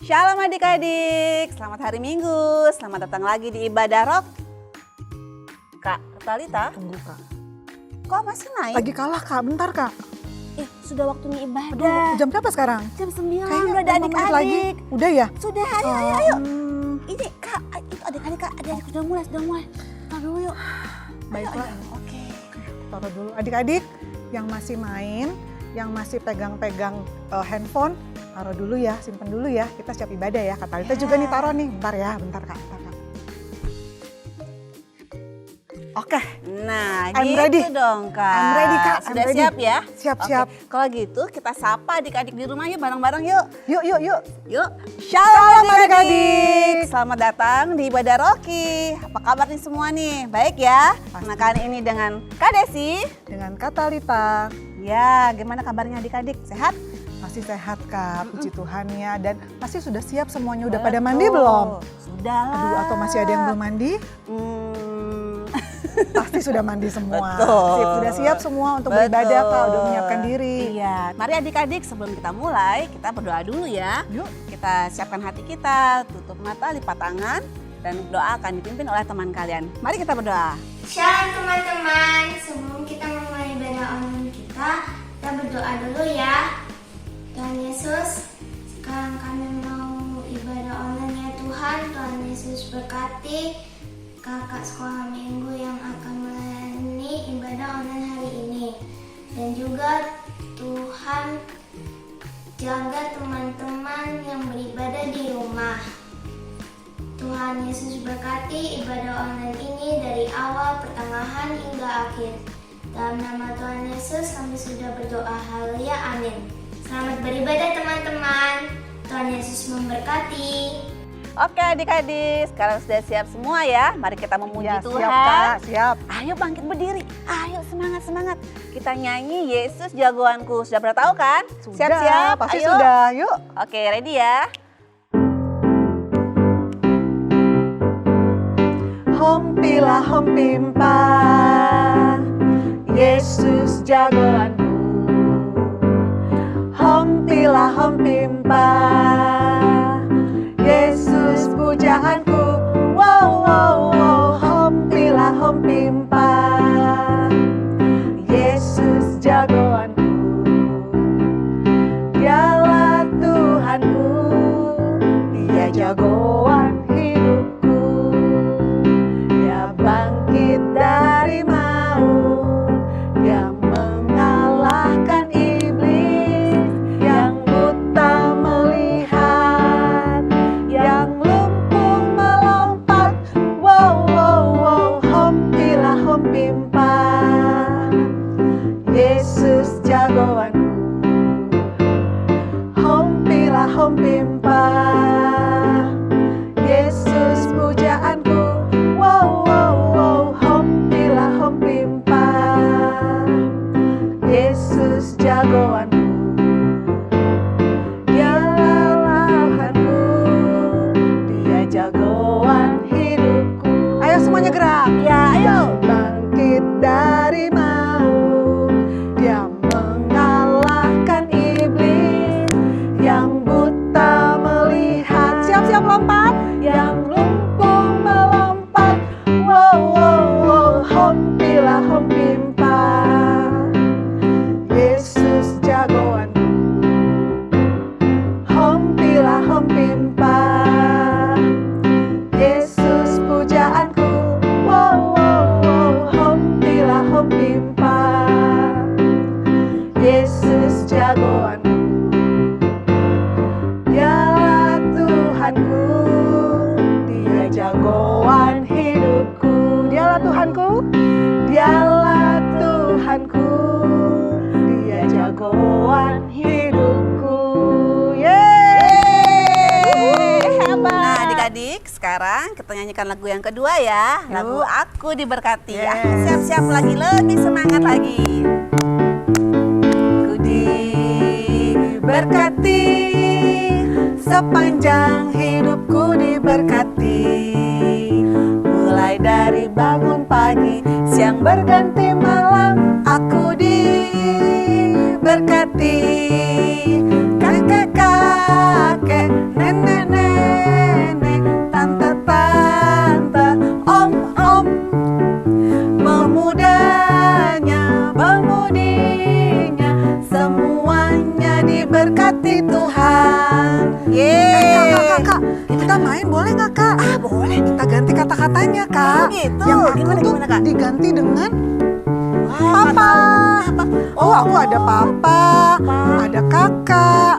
Shalom adik-adik, selamat hari Minggu, selamat datang lagi di Ibadah Rock. Kak Talita, Tunggu Kak, kok masih naik? lagi kalah Kak, bentar Kak. Sudah waktunya ibadah. Aduh, jam berapa sekarang? Jam 9, Kayaknya udah ada 5 menit lagi. adik-adik. Udah ya? Sudah, ayo. Ini Kak, itu adik-adik Kak, adik-adik sudah mulai. Taruh dulu yuk. Baiklah. Oke. Taruh dulu. Adik-adik yang masih main, yang masih pegang-pegang handphone, taruh dulu ya, simpen dulu ya. Kita siap ibadah ya. Kak Talita juga nih taruh nih. Bentar ya, bentar Kak. Oke. Nah, I'm gitu ready. dong Kak. I'm ready, Kak. Sudah I'm ready. siap ya? Siap. Oke. Kalau gitu kita sapa adik-adik di rumah yuk bareng-bareng yuk. Yuk. Yuk. Shalom Shalom adik-adik. Selamat datang di Ibadah Rocky. Apa kabar nih semua nih? Baik ya? Pasti. Nah kali ini dengan Kak Desi. Dengan Kak Talita. Ya, gimana kabarnya adik-adik? Sehat? Masih sehat Kak, puji Tuhan ya. Dan pasti sudah siap semuanya. Udah Betul. pada mandi belum? Sudah lah. Aduh, atau masih ada yang belum mandi? Pasti sudah mandi semua. Betul. Sip, sudah siap semua untuk beribadah Kak, udah menyiapkan diri. Iya, mari adik-adik sebelum kita mulai, kita berdoa dulu ya. Yuk. Kita siapkan hati kita, tutup mata, lipat tangan, dan doa akan dipimpin oleh teman kalian. Mari kita berdoa. Shalom teman-teman, sebelum kita memulai ibadah online kita berdoa dulu ya. Tuhan Yesus, sekarang kami mau ibadah online ya Tuhan. Tuhan Yesus berkati kakak sekolah minggu yang akan melayani ibadah online hari ini. Dan juga Tuhan jaga teman-teman yang beribadah di rumah. Tuhan Yesus berkati ibadah online ini dari awal, pertengahan, hingga akhir. Dalam nama Tuhan Yesus kami sudah berdoa, haleluya, amin. Selamat beribadah teman-teman. Tuhan Yesus memberkati. Oke adik-adik, sekarang sudah siap semua ya. Mari kita memuji Ya, Tuhan. siap Kak, siap. Ayo bangkit berdiri, ayo semangat. Kita nyanyi Yesus jagoanku. Sudah pernah tahu kan? Sudah, Siap-siap, pasti ayo. sudah. Yuk. Oke, ready ya? Hompilah hompimpa, Yesus jagoanku. Hompilah hompimpa, Yesus pujaanku. Wow, hompilah hompimpa, Yesus jagoanku. Dialah Tuhanku, Dia jagoan hidupku. Dia bangkit dari maut, Dia mengalahkan iblis. Yang buta melihat, yang lumpuh melompat. Wow, hompilah hompimpa, Yesus jagoanku. Hompilah hompimpa, Yesus pujaanku. Wow, hompilah hompimpa, Yesus jagoanku. Dialah Tuhanku, Dia jagoan hidupku. Ayo semuanya gerak. Ya, ayo. Bangkit dari maut, Dia mengalahkan iblis. Yang buta melihat, siap-siap lompat. Yang lumpuh melompat. Wow, hompilah hompimpa, Yesus jagoanku. Hompilah hompimpa, Yesus pujaanku. Wow, hompilah hompimpa, Yesus jagoanku. Dialah Tuhanku, Dia jagoan hidupku. Dialah Tuhanku, Dialah Tuhanku, Dia jagoan hidupku. Yeay! Nah adik-adik, sekarang kita nyanyikan lagu yang kedua ya. Lagu Aku Diberkati. Yes. Ayo siap-siap lagi, lebih semangat lagi. Ku Diberkati, sepanjang hidupku diberkati. Mulai dari bangun pagi, siang berganti malam, aku diberkati. Kakek-kakek, nenek main boleh nggak Kak? Boleh. Kita ganti kata-katanya Kak. Oh, gitu. Yang aku Gimana, tuh gimana, Kak? diganti dengan Wah, papa. apa? Oh, aku ada papa, ada kakak,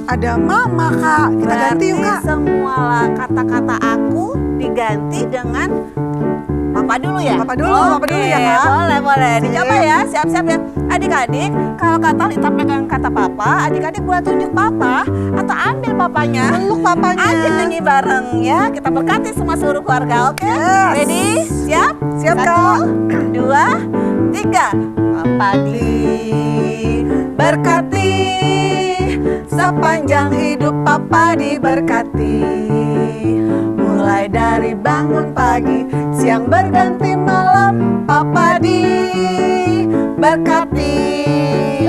ada mama Kak. Kita ganti yuk Kak. Semua kata-kata aku diganti dengan papa dulu ya? Papa dulu ya, Kak. Boleh. Sip. Dicoba ya, siap-siap ya. Adik-adik, kalau kata Lita pegang kata papa, adik-adik boleh tunjuk papa atau ambil papanya. Peluk papanya. Adik nyanyi bareng ya. Kita berkati semua seluruh keluarga, oke? Yes. Ready? Siap? Siap, Satu, Kak. 2, 3. Papa diberkati, sepanjang hidup papa diberkati. Mulai dari bangun pagi, siang berganti malam, papa diberkati.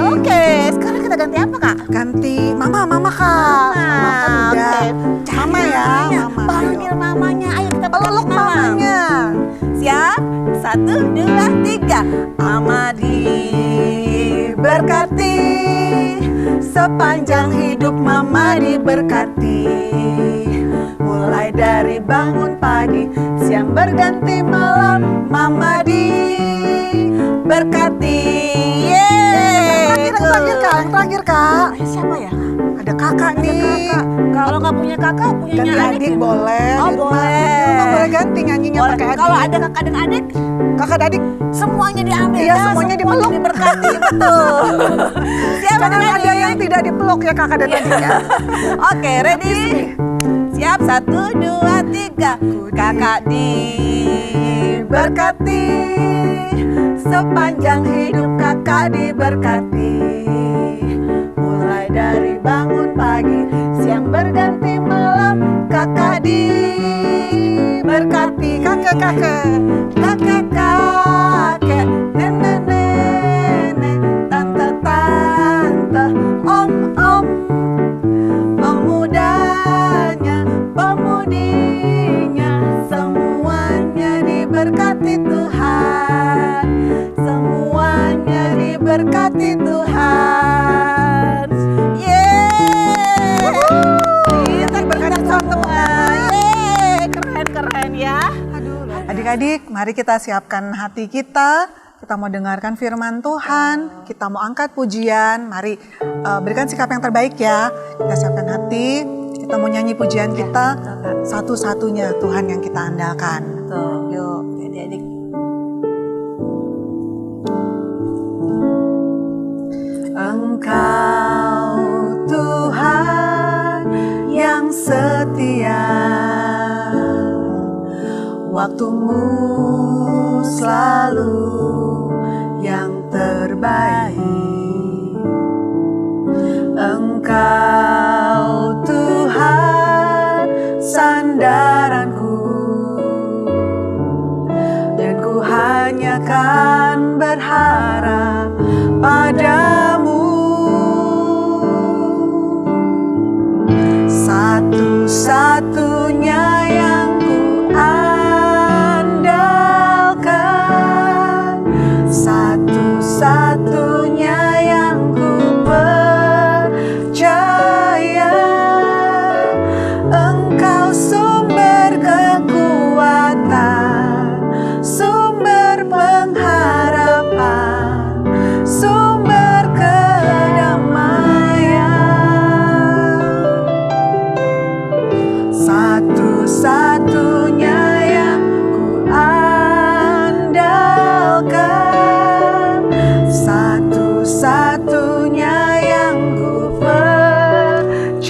Oke, sekarang kita ganti apa kak? Ganti mama Kak. Mama kan udah. Oke. Mama ya, mama. Panggil mamanya, ayo kita Peluk berganti mama. mamanya. Siap? 1, 2, 3. Mama diberkati, sepanjang hidup mama diberkati. Mulai dari bangun pagi, siang berganti malam, mama diberkati. Yeay. Yang terakhir Kak. Ayo, siapa ya? Ada kakak nih. Kalau nggak punya kakak, punya Ganti adik boleh. Oh, Di rumah boleh. boleh ganti nyanyinya Boleh. pakai adik. Kalau ada kakak dan adik, Kakak dan adik semuanya diambil Iya, ya, semuanya dipeluk. diberkati. Betul. Siap jangan ada adik-adik? yang tidak dipeluk ya kakak dan adiknya. Oke, ready? Siap, 1, 2, 3. Kakak diberkati, sepanjang hidup kakak diberkati. Mulai dari bangun pagi, siang berganti malam, kakak diberkati. Kakek. Kakek, nenek, tante, om, pemudanya, pemudinya, semuanya diberkati Tuhan, semuanya diberkati Tuhan. Yeay! Kita berkati semua. Yeay, keren ya. Adik-adik, mari kita siapkan hati kita. Kita mau dengarkan firman Tuhan. Kita mau angkat pujian. Mari berikan sikap yang terbaik ya. Kita siapkan hati. Kita mau nyanyi pujian kita. Satu-satunya Tuhan yang kita andalkan. Tuh, yuk, adik-adik. Engkau Tuhan yang setia, waktumu selalu yang terbaik. Engkau Tuhan sandaranku, dan ku hanya kan berharap padamu. Satu-satunya yang ku andalkan, satu-satunya yang ku percaya. Engkau sumber kekuatan, sumber pengharapan, sumber kedamaian. Satu-satunya yang ku andalkan, satu-satunya yang ku percaya.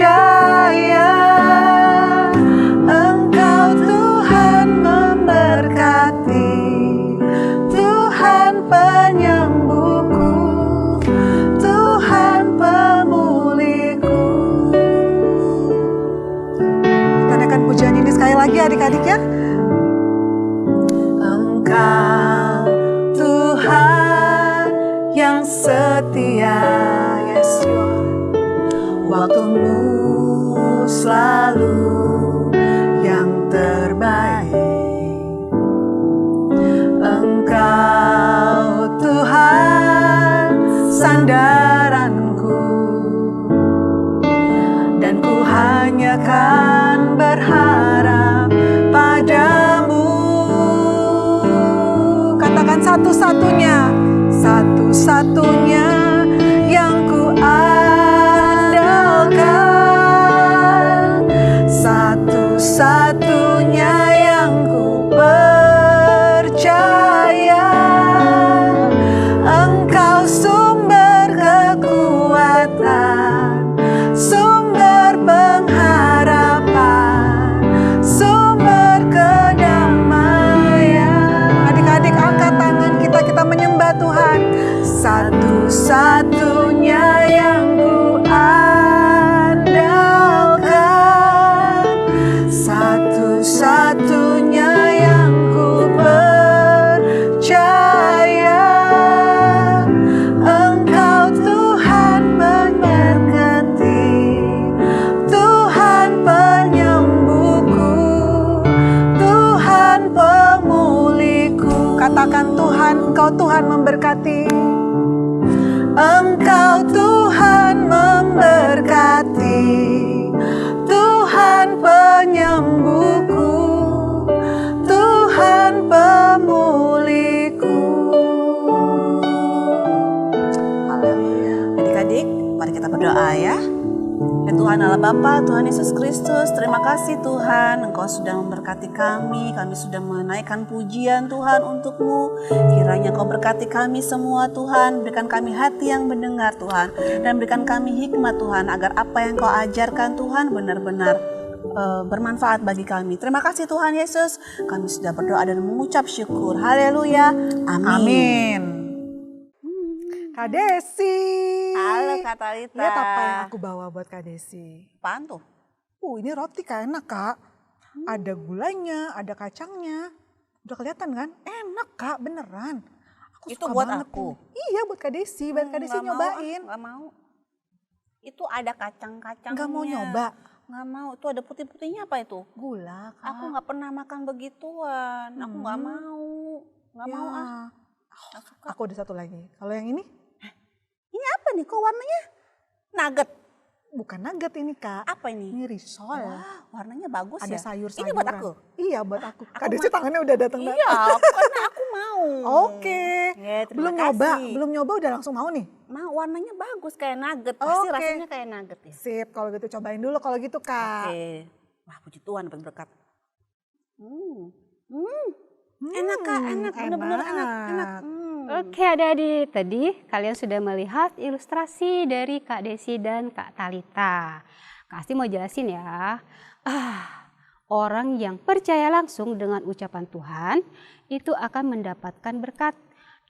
Engkau Tuhan memberkati, Tuhan penyembuhku, Tuhan pemulihku. Kita naikkan pujian ini sekali lagi adik-adik ya. Engkau Tuhan yang setia, yes Lord. Waktumu selalu yang terbaik. Engkau Tuhan sandaranku, dan ku hanya kan berharap satu-satunya yang ku andalkan, satu-satunya yang ku percaya. Engkau sumber kekuatan, sumber pengharapan, sumber kedamaian. Adik-adik, angkat tangan kita menyembah Tuhan. Satu-satunya yang ku andalkan, satu-satunya yang ku percaya. Engkau Tuhan memberkati, Tuhan penyembuhku, Tuhan pemulihku. Katakan Tuhan, Engkau Tuhan memberkati. Engkau Tuhan memberkati, Tuhan penyembuhku, Tuhan pemulihku. Haleluya. Adik-adik, mari kita berdoa ya. Ya Tuhan Allah Bapa, Tuhan Yesus Kristus, terima kasih Tuhan, Engkau sudah memberkati kami sudah menaikkan pujian Tuhan untuk-Mu. Kiranya Engkau berkati kami semua Tuhan, berikan kami hati yang mendengar Tuhan, dan berikan kami hikmat Tuhan, agar apa yang Engkau ajarkan Tuhan benar-benar bermanfaat bagi kami. Terima kasih Tuhan Yesus, kami sudah berdoa dan mengucap syukur. Haleluya, amin. Amin. Kak Desi. Halo Kak Talita. Lihat apa yang aku bawa buat Kak Desi. Apaan tuh? Ini roti Kak, enak Kak. Ada gulanya, ada kacangnya. Udah kelihatan kan? Enak Kak, beneran. Aku Itu suka buat banget aku? Iya, buat Kak Desi. Buat Kak Desi Nggak mau, nyobain. Gak mau. Itu ada kacang-kacangnya. Nggak mau nyoba? Nggak mau. Itu ada putih-putihnya apa itu? Gula Kak. Aku nggak pernah makan begituan. Aku nggak mau. Nggak Ya. mau ah. Nggak suka. Aku ada satu lagi. Kalau yang ini? Ini apa nih? Kok warnanya nugget? Bukan nugget ini Kak. Apa ini? Ini risol. Wah, warnanya bagus Ada ya. sayur-sayuran. Ini buat aku? Iya, buat aku. Kak Desi tangannya udah datang. Iya, karena aku mau. Oke. Ya, terima Belum nyoba udah langsung mau nih? Mau, warnanya bagus kayak nugget. Pasti Oke. rasanya kayak nugget ya. Sip, kalau gitu cobain dulu kalau gitu Kak. Oke. Wah, puji Tuhan dapat berkat. Enak Kak, enak. Bener-bener enak. Oke adik-adik, tadi kalian sudah melihat ilustrasi dari Kak Desi dan Kak Talita. Kak Asti mau jelasin ya. Orang yang percaya langsung dengan ucapan Tuhan itu akan mendapatkan berkat.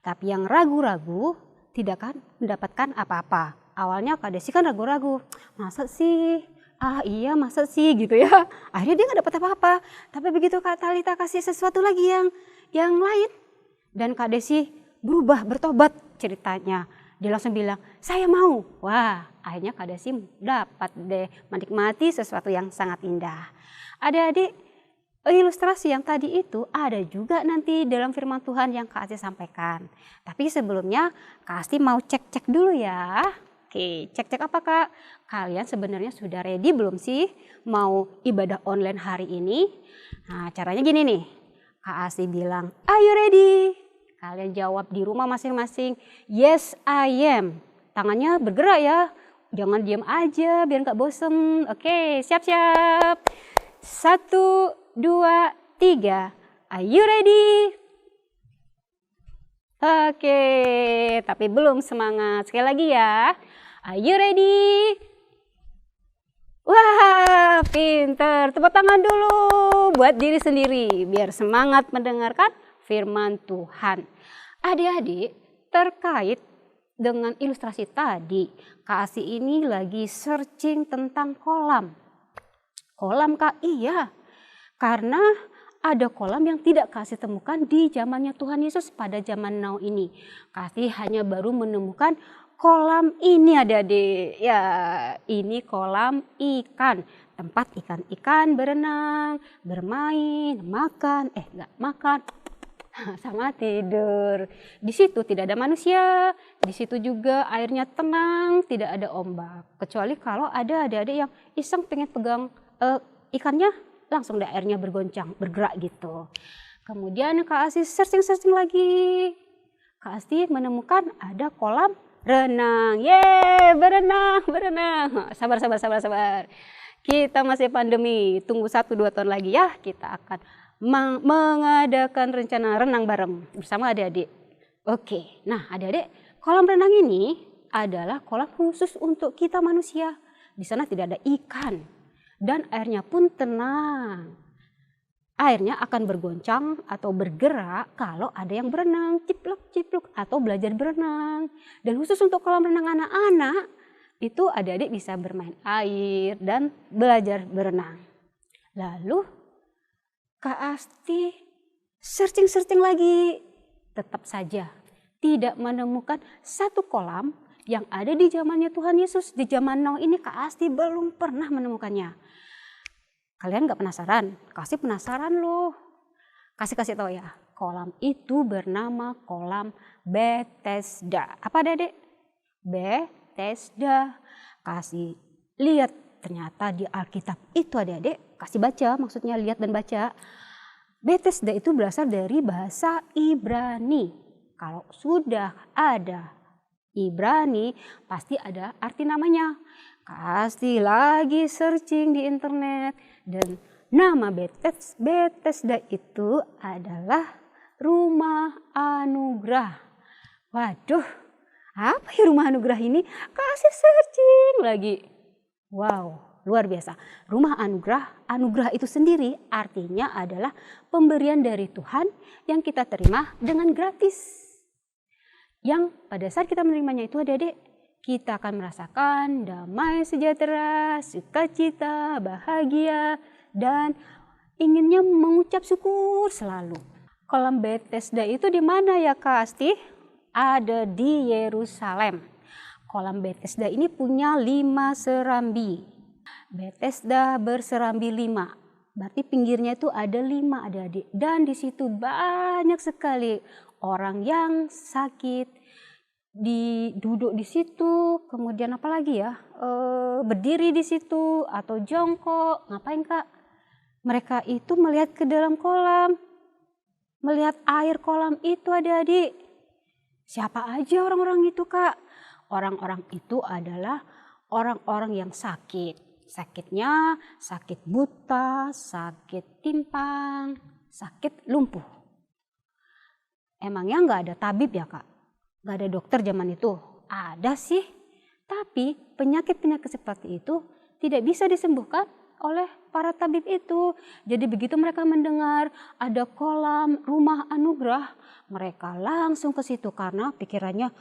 Tapi yang ragu-ragu tidak akan mendapatkan apa-apa. Awalnya Kak Desi kan ragu-ragu. Masa sih? Iya masa sih gitu ya. Akhirnya dia gak dapat apa-apa. Tapi begitu Kak Talita kasih sesuatu lagi yang lain. Dan Kak Desi berubah, bertobat ceritanya. Dia langsung bilang, saya mau. Wah, akhirnya Kak Desi dapat deh menikmati sesuatu yang sangat indah. Adik-adik, ilustrasi yang tadi itu ada juga nanti dalam firman Tuhan yang Kak Asti sampaikan. Tapi sebelumnya Kak Asti mau cek-cek dulu ya. Oke, cek-cek apa Kak? Kalian sebenarnya sudah ready belum sih mau ibadah online hari ini? Nah, caranya gini nih. Kak Asti bilang, are you ready? Kalian jawab di rumah masing-masing, yes I am. Tangannya bergerak ya, jangan diam aja biar gak bosen. Oke, siap-siap. 1, 2, 3. Are you ready? Oke, tapi belum semangat. Sekali lagi ya. Are you ready? Wah, pinter. Tepuk tangan dulu buat diri sendiri biar semangat mendengarkan firman Tuhan. Adik-adik, terkait dengan ilustrasi tadi, Kak Asi ini lagi searching tentang kolam. Kolam Kak, iya. Karena ada kolam yang tidak Kak Asi temukan di zamannya Tuhan Yesus pada zaman now ini. Kak Asi hanya baru menemukan kolam ini adik-adik. Ya, ini kolam ikan. Tempat ikan-ikan berenang, bermain, makan, nggak makan, sama tidur. Di situ tidak ada manusia, di situ juga airnya tenang, tidak ada ombak. Kecuali kalau ada adik-adik yang iseng pengen pegang ikannya, langsung deh airnya bergoncang, bergerak gitu. Kemudian Kak Asi searching lagi. Kak Asti menemukan ada kolam renang. Yeay, berenang. Sabar. Kita masih pandemi, tunggu 1-2 tahun lagi ya, kita akan mengadakan rencana renang bareng bersama adik-adik. Oke, nah adik-adik, kolam renang ini adalah kolam khusus untuk kita manusia. Di sana tidak ada ikan dan airnya pun tenang. Airnya akan bergoncang atau bergerak kalau ada yang berenang, cipluk atau belajar berenang. Dan khusus untuk kolam renang anak-anak, itu adik-adik bisa bermain air dan belajar berenang. Lalu Kak Asti searching lagi, tetap saja tidak menemukan satu kolam yang ada di zamannya Tuhan Yesus. Di zaman now ini Kak Asti belum pernah menemukannya. Kalian gak penasaran? Kasih penasaran loh. Kasih tahu ya. Kolam itu bernama kolam Bethesda. Apa adik? Bethesda. Kasih lihat, ternyata di Alkitab itu adik-adik. Kasih baca, maksudnya lihat dan baca. Bethesda itu berasal dari bahasa Ibrani. Kalau sudah ada Ibrani, pasti ada arti namanya. Kasih lagi searching di internet. Dan nama Bethesda itu adalah rumah anugerah. Waduh, apa ya rumah anugerah ini? Kasih searching lagi. Wow, luar biasa. Rumah anugerah itu sendiri artinya adalah pemberian dari Tuhan yang kita terima dengan gratis. Yang pada saat kita menerimanya itu adik-adik, kita akan merasakan damai sejahtera, sukacita, bahagia, dan inginnya mengucap syukur selalu. Kolam Bethesda itu di mana ya Kak Asti? Ada di Yerusalem. Kolam Bethesda ini punya 5 serambi. Bethesda berserambi 5. Berarti pinggirnya itu ada 5 adik-adik. Dan di situ banyak sekali orang yang sakit, duduk di situ, kemudian apa lagi ya, berdiri di situ atau jongkok. Ngapain Kak? Mereka itu melihat ke dalam kolam, melihat air kolam itu adik-adik. Siapa aja orang-orang itu Kak? Orang-orang itu adalah orang-orang yang sakit. Sakitnya sakit buta, sakit timpang, sakit lumpuh. Emangnya nggak ada tabib ya Kak? Gak ada dokter zaman itu? Ada sih, tapi penyakit-penyakit seperti itu tidak bisa disembuhkan oleh para tabib itu. Jadi begitu mereka mendengar ada kolam rumah anugerah, mereka langsung ke situ karena pikirannya,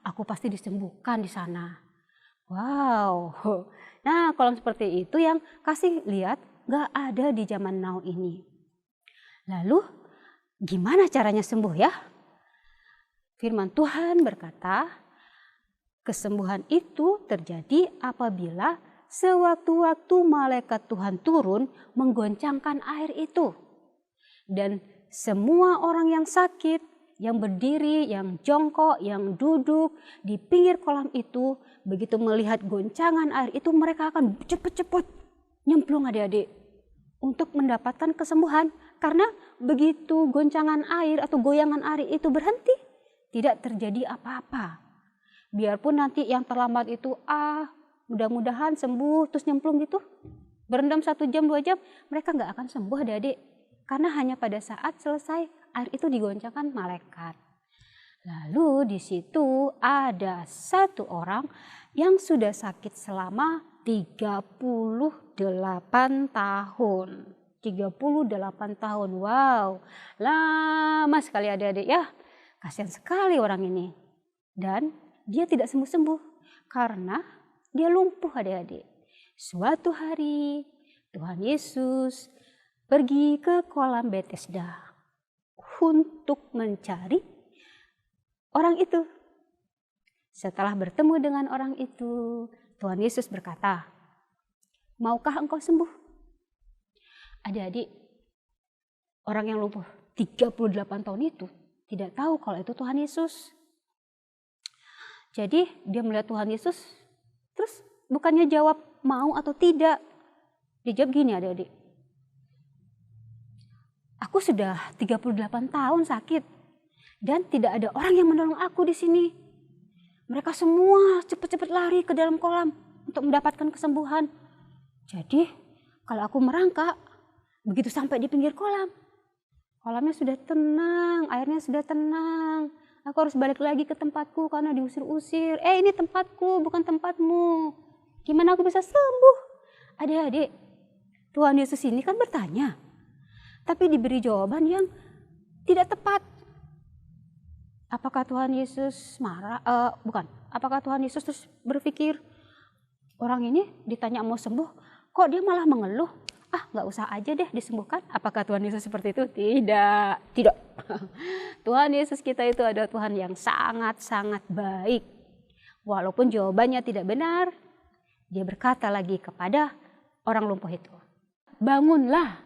aku pasti disembuhkan di sana. Wow, nah kolam seperti itu yang kasih lihat gak ada di zaman now ini. Lalu gimana caranya sembuh ya? Firman Tuhan berkata, kesembuhan itu terjadi apabila sewaktu-waktu malaikat Tuhan turun menggoncangkan air itu. Dan semua orang yang sakit, yang berdiri, yang jongkok, yang duduk di pinggir kolam itu, begitu melihat goncangan air itu mereka akan cepat-cepat nyemplung adik-adik untuk mendapatkan kesembuhan. Karena begitu goncangan air atau goyangan air itu berhenti, tidak terjadi apa-apa. Biarpun nanti yang terlambat itu mudah-mudahan sembuh terus nyemplung gitu. Berendam 1 jam 2 jam mereka nggak akan sembuh adik-adik. Karena hanya pada saat selesai air itu digoncangkan malaikat. Lalu di situ ada 1 orang yang sudah sakit selama 38 tahun. 38 tahun, wow, lama sekali adik-adik ya. Kasihan sekali orang ini. Dan dia tidak sembuh-sembuh karena dia lumpuh adik-adik. Suatu hari Tuhan Yesus pergi ke kolam Bethesda untuk mencari orang itu. Setelah bertemu dengan orang itu, Tuhan Yesus berkata, "Maukah engkau sembuh?" Adik-adik, orang yang lumpuh 38 tahun itu tidak tahu kalau itu Tuhan Yesus. Jadi dia melihat Tuhan Yesus, terus bukannya jawab mau atau tidak. Dia jawab gini adik-adik, "Aku sudah 38 tahun sakit. Dan tidak ada orang yang menolong aku di sini. Mereka semua cepat-cepat lari ke dalam kolam untuk mendapatkan kesembuhan. Jadi kalau aku merangkak, begitu sampai di pinggir kolam, kolamnya sudah tenang, airnya sudah tenang. Aku harus balik lagi ke tempatku karena diusir-usir. Ini tempatku, bukan tempatmu. Gimana aku bisa sembuh? Adik-adik, Tuhan Yesus ini kan bertanya, tapi diberi jawaban yang tidak tepat. Apakah Tuhan Yesus marah? Apakah Tuhan Yesus terus berpikir, orang ini ditanya mau sembuh, kok dia malah mengeluh? Nggak usah aja deh disembuhkan. Apakah Tuhan Yesus seperti itu? Tidak. Tuhan Yesus kita itu adalah Tuhan yang sangat-sangat baik. Walaupun jawabannya tidak benar, dia berkata lagi kepada orang lumpuh itu, bangunlah,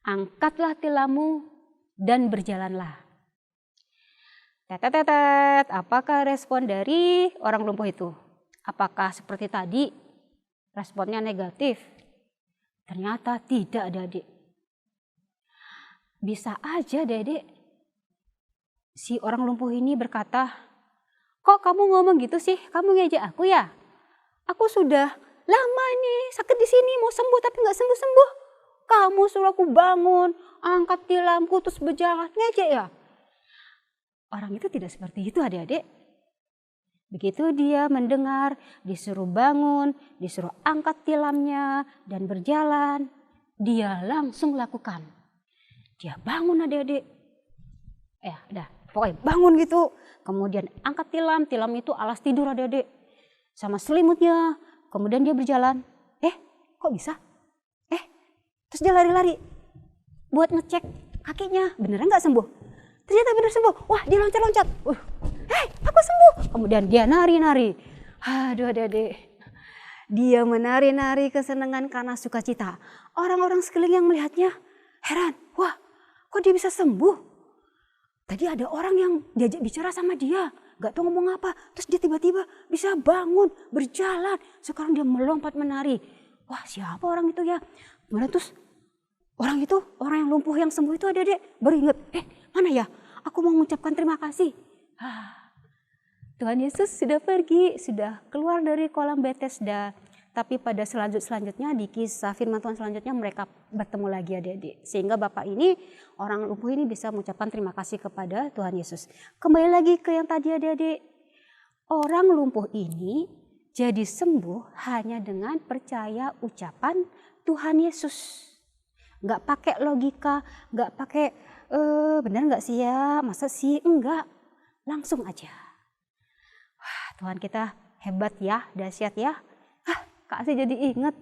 angkatlah tilammu dan berjalanlah. Tetet, apakah respon dari orang lumpuh itu? Apakah seperti tadi responnya negatif? Ternyata tidak, adik-adik. Bisa aja, adik-adik, si orang lumpuh ini berkata, kok kamu ngomong gitu sih? Kamu ngejek aku ya? Aku sudah lama nih sakit di sini, mau sembuh tapi nggak sembuh-sembuh. Kamu suruh aku bangun, angkat tilamku terus berjalan, ngejek ya? Orang itu tidak seperti itu, adik-adik. Begitu dia mendengar, disuruh bangun, disuruh angkat tilamnya dan berjalan, dia langsung lakukan. Dia bangun, adik-adik. Pokoknya bangun gitu. Kemudian angkat tilam itu alas tidur, adik-adik. Sama selimutnya. Kemudian dia berjalan. Kok bisa? Terus dia lari-lari buat ngecek kakinya, beneran nggak sembuh? Ternyata bener sembuh. Wah, dia loncat-loncat. Aku sembuh. Kemudian dia nari-nari. Aduh, adik-adik. Dia menari-nari kesenangan karena sukacita. Orang-orang sekeliling yang melihatnya heran. Wah, kok dia bisa sembuh? Tadi ada orang yang diajak bicara sama dia. Gak tahu ngomong apa. Terus dia tiba-tiba bisa bangun, berjalan. Sekarang dia melompat menari. Wah, siapa orang itu ya? Kemudian terus orang yang lumpuh yang sembuh itu adik-adik baru ingat. Mana ya? Aku mau mengucapkan terima kasih. Tuhan Yesus sudah pergi, sudah keluar dari kolam Bethesda. Tapi pada selanjutnya di kisah firman Tuhan selanjutnya mereka bertemu lagi, adik-adik. Sehingga Bapak ini, orang lumpuh ini bisa mengucapkan terima kasih kepada Tuhan Yesus. Kembali lagi ke yang tadi, adik-adik. Orang lumpuh ini jadi sembuh hanya dengan percaya ucapan Tuhan Yesus. Nggak pakai logika, nggak pakai benar nggak sih ya, masa sih, enggak. Langsung aja. Wah, Tuhan kita hebat ya, dahsyat ya. Kak Asih jadi ingat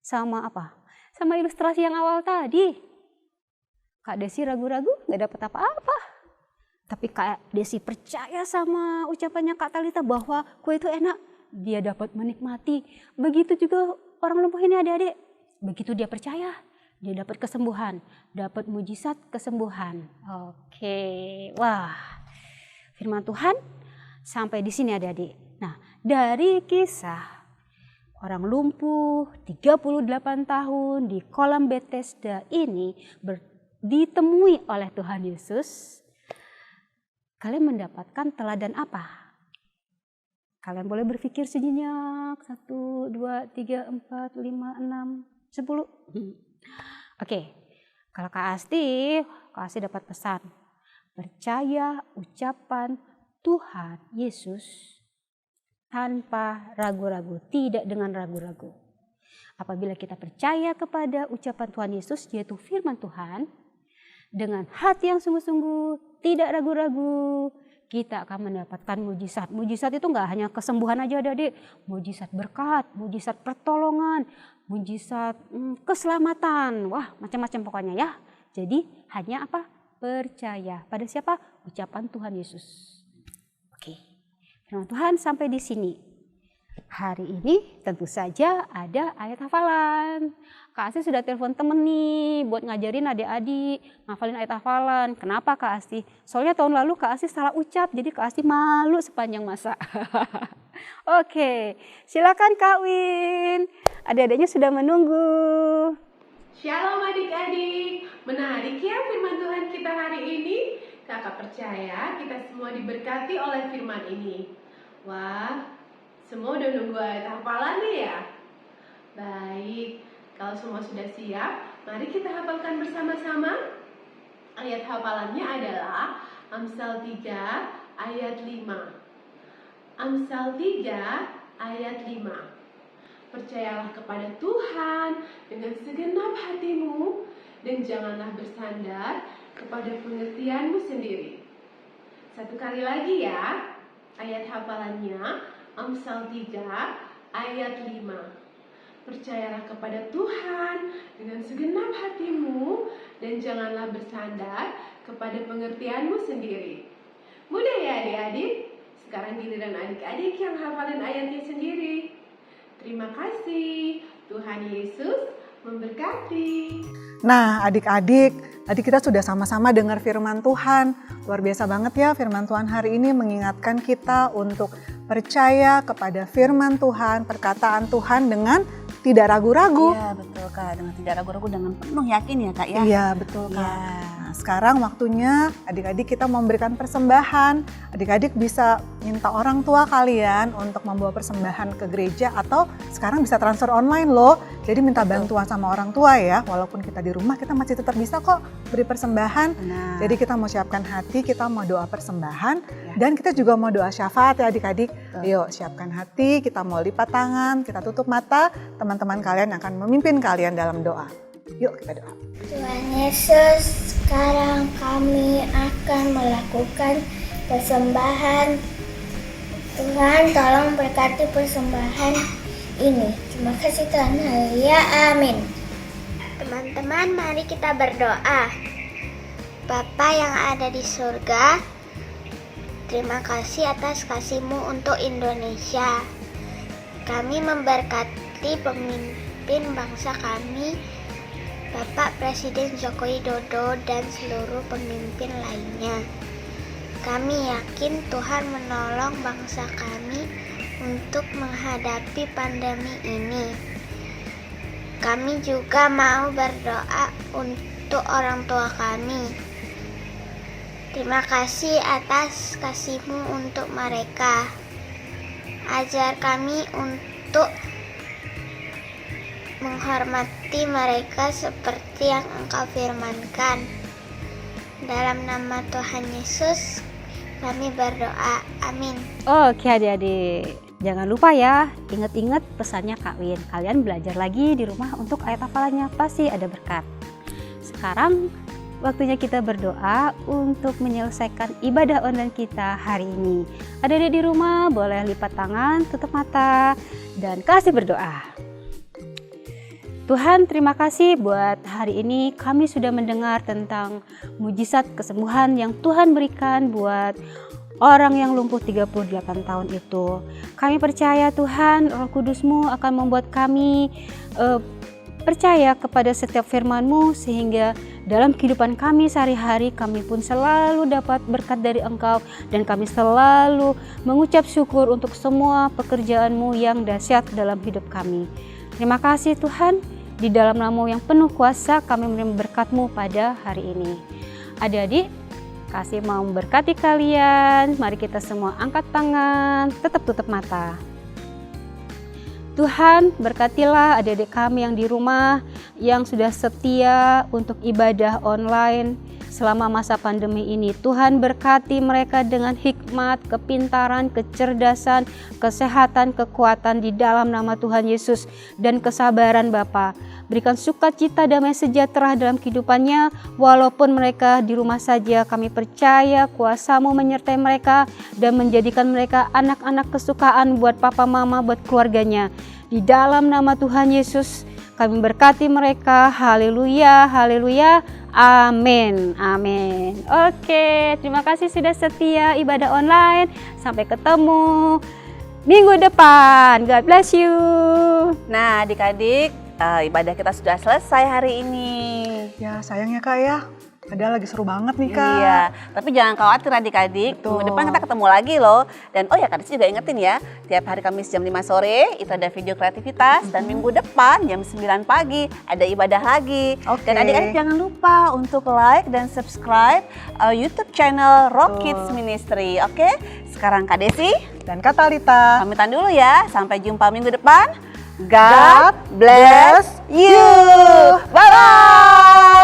sama apa? Sama ilustrasi yang awal tadi. Kak Desi ragu-ragu nggak dapat apa-apa. Tapi Kak Desi percaya sama ucapannya Kak Talita bahwa kue itu enak. Dia dapat menikmati. Begitu juga orang lumpuh ini, adik-adik. Begitu dia percaya, dia dapat kesembuhan. Dapat mujizat kesembuhan. Oke, wah. Firman Tuhan sampai di sini, adik-adik. Nah, dari kisah orang lumpuh 38 tahun di kolam Bethesda ini ditemui oleh Tuhan Yesus. Kalian mendapatkan teladan apa? Kalian boleh berpikir sejenak. 1, 2, 3, 4, 5, 6, 10. Oke, kalau Kak Asti dapat pesan. Percaya ucapan Tuhan Yesus tanpa ragu-ragu, tidak dengan ragu-ragu. Apabila kita percaya kepada ucapan Tuhan Yesus, yaitu firman Tuhan, dengan hati yang sungguh-sungguh, tidak ragu-ragu, kita akan mendapatkan mujizat. Mujizat itu nggak hanya kesembuhan aja, adik-adik. Mujizat berkat, mujizat pertolongan, mujizat keselamatan. Wah, macam-macam pokoknya ya. Jadi hanya apa? Percaya. Pada siapa? Ucapan Tuhan Yesus. Oke. Firman Tuhan sampai di sini. Hari ini tentu saja ada ayat hafalan. Kak Asti sudah telepon temen nih buat ngajarin adik-adik ngafalin ayat hafalan. Kenapa Kak Asti? Soalnya tahun lalu Kak Asti salah ucap, jadi Kak Asti malu sepanjang masa. Oke, silakan Kak Win. Adik-adiknya sudah menunggu. Shalom adik-adik, menarik ya firman Tuhan kita hari ini. Kakak percaya kita semua diberkati oleh firman ini. Wah, semua udah nunggu ayat hafalannya ya? Baik, kalau semua sudah siap, mari kita hafalkan bersama-sama. Ayat hafalannya adalah Amsal 3 ayat 5. Amsal 3 ayat 5. Percayalah kepada Tuhan dengan segenap hatimu dan janganlah bersandar kepada pengertianmu sendiri. Satu kali lagi ya, ayat hafalannya Amsal 3 ayat 5. Percayalah kepada Tuhan dengan segenap hatimu dan janganlah bersandar kepada pengertianmu sendiri. Mudah ya adik-adik? Sekarang giliran adik-adik yang hafalin ayatnya sendiri. Terima kasih. Tuhan Yesus memberkati. Nah, adik-adik, tadi kita sudah sama-sama dengar firman Tuhan. Luar biasa banget ya, firman Tuhan hari ini mengingatkan kita untuk percaya kepada firman Tuhan, perkataan Tuhan dengan tidak ragu-ragu. Iya betul Kak, dengan tidak ragu-ragu, dengan penuh yakin ya Kak ya. Iya betul Kak. Iya. Nah, sekarang waktunya adik-adik kita memberikan persembahan. Adik-adik bisa minta orang tua kalian untuk membawa persembahan ke gereja atau sekarang bisa transfer online loh. Jadi minta bantuan sama orang tua ya. Walaupun kita di rumah kita masih tetap bisa kok beri persembahan. Benar. Jadi kita mau siapkan hati, kita mau doa persembahan Ya. dan kita juga mau doa syafaat ya adik-adik. Betul. Yuk siapkan hati, kita mau lipat tangan, kita tutup mata. Teman-teman kalian akan memimpin kalian dalam doa. Yuk kita doa. Tuhan Yesus, sekarang kami akan melakukan persembahan. Tuhan tolong berkati persembahan ini. Terima kasih Tuhan. Haleluya. Amin. Teman-teman, mari kita berdoa. Bapa yang ada di surga, terima kasih atas kasih-Mu untuk Indonesia. Kami memberkati pemimpin bangsa kami, Bapak Presiden Joko Widodo dan seluruh pemimpin lainnya. Kami yakin Tuhan menolong bangsa kami untuk menghadapi pandemi ini. Kami juga mau berdoa untuk orang tua kami. Terima kasih atas kasih-Mu untuk mereka. Ajar kami untuk menghormati mereka seperti yang Engkau firmankan. Dalam nama Tuhan Yesus kami berdoa. Amin. Oke adik-adik, jangan lupa ya, ingat-ingat pesannya Kak Win. Kalian belajar lagi di rumah untuk ayat hafalannya, pasti ada berkat. Sekarang waktunya kita berdoa untuk menyelesaikan ibadah online kita hari ini. Adik-adik di rumah boleh lipat tangan, tutup mata, dan kasih berdoa. Tuhan, terima kasih buat hari ini kami sudah mendengar tentang mujizat kesembuhan yang Tuhan berikan buat orang yang lumpuh 38 tahun itu. Kami percaya Tuhan, Roh Kudus-Mu akan membuat kami percaya kepada setiap firman-Mu sehingga dalam kehidupan kami sehari-hari kami pun selalu dapat berkat dari Engkau dan kami selalu mengucap syukur untuk semua pekerjaan-Mu yang dahsyat dalam hidup kami. Terima kasih Tuhan, di dalam nama yang penuh kuasa kami menerima berkat-Mu pada hari ini. Adik-adik, kasih mau memberkati kalian. Mari kita semua angkat tangan, tetap tutup mata. Tuhan, berkatilah adik-adik kami yang di rumah, yang sudah setia untuk ibadah online selama masa pandemi ini. Tuhan berkati mereka dengan hikmat, kepintaran, kecerdasan, kesehatan, kekuatan di dalam nama Tuhan Yesus, dan kesabaran Bapa. Berikan sukacita, damai sejahtera dalam kehidupannya, walaupun mereka di rumah saja. Kami percaya kuasa-Mu menyertai mereka dan menjadikan mereka anak-anak kesukaan buat papa mama, buat keluarganya. Di dalam nama Tuhan Yesus, kami berkati mereka. Haleluya, haleluya, amin, amin. Oke, terima kasih sudah setia ibadah online. Sampai ketemu minggu depan. God bless you. Nah adik-adik, ibadah kita sudah selesai hari ini. Ya sayang ya Kak ya, Padahal lagi seru banget nih Kak. Iya, tapi jangan khawatir adik-adik, minggu depan kita ketemu lagi loh. Dan oh ya Kak Desi juga ingetin ya, tiap hari Kamis jam 5 sore itu ada video kreativitas dan minggu depan jam 9 pagi ada ibadah lagi. Oke. Dan adik-adik jangan lupa untuk like dan subscribe YouTube channel Rock Kids Ministry. Oke, sekarang Kak Desi Dan Kak Talita. pamitan dulu ya, sampai jumpa minggu depan. God bless you. Bye-bye.